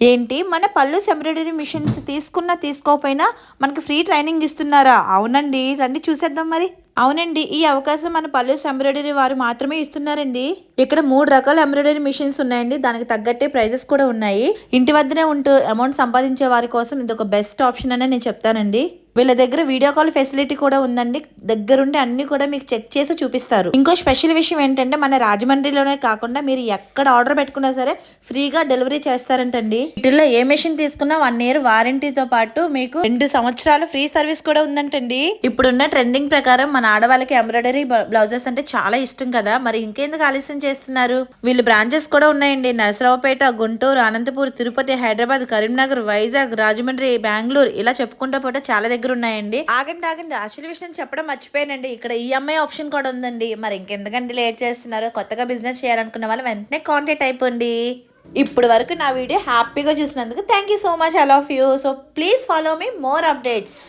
ఏంటి మన పళ్ళు ఎంబ్రాయిడరీ మిషన్స్ తీసుకోకపోయినా మనకి ఫ్రీ ట్రైనింగ్ ఇస్తున్నారా? అవునండి, రండి చూసేద్దాం మరి. అవునండి, ఈ అవకాశం మన పళ్ళు ఎంబ్రాయిడరీ వారు మాత్రమే ఇస్తున్నారండి. ఇక్కడ 3 రకాల ఎంబ్రాయిడరీ మిషన్స్ ఉన్నాయండి. దానికి తగ్గట్టే ప్రైజెస్ కూడా ఉన్నాయి. ఇంటి వద్దనే ఉంటూ అమౌంట్ సంపాదించే వారి కోసం ఇది ఒక బెస్ట్ ఆప్షన్ అనే నేను చెప్తానండి. వీళ్ళ దగ్గర వీడియో కాల్ ఫెసిలిటీ కూడా ఉందండి. దగ్గరుండి అన్ని కూడా మీకు చెక్ చేసి చూపిస్తారు. ఇంకో స్పెషల్ విషయం ఏంటంటే మన రాజమండ్రిలోనే కాకుండా మీరు ఎక్కడ ఆర్డర్ పెట్టుకున్నా సరే ఫ్రీగా డెలివరీ చేస్తారంటండి. వీటిల్లో ఏ మెషిన్ తీసుకున్నా 1 ఇయర్ వారంటీతో పాటు మీకు 2 సంవత్సరాలు ఫ్రీ సర్వీస్ కూడా ఉందంటండి. ఇప్పుడున్న ట్రెండింగ్ ప్రకారం మన ఆడవాళ్ళకి ఎంబ్రాయిడరీ బ్లౌజెస్ అంటే చాలా ఇష్టం కదా, మరి ఇంకెందుకు ఆలస్యం చేస్తున్నారు? వీళ్ళు బ్రాంచెస్ కూడా ఉన్నాయండి. నరసరావుపేట, గుంటూరు, అనంతపూర్, తిరుపతి, హైదరాబాద్, కరీంనగర్, వైజాగ్, రాజమండ్రి, బెంగళూరు ఇలా చెప్పుకుంటూ పోతే చాలా దగ్గర ఉన్నాయండి. ఆగండి, అసలు విషయం చెప్పడం మర్చిపోయానండి. ఇక్కడ ఈఎంఐ ఆప్షన్ కూడా ఉందండి. మరి ఇంకెందుకండి లేట్ చేస్తున్నారు? కొత్తగా బిజినెస్ చేయాలనుకున్న వాళ్ళు వెంటనే కాంటాక్ట్ అయిపోండి. ఇప్పుడు వరకు నా వీడియో హ్యాపీగా చూసినందుకు thank you so much, I love you. So please follow me more updates.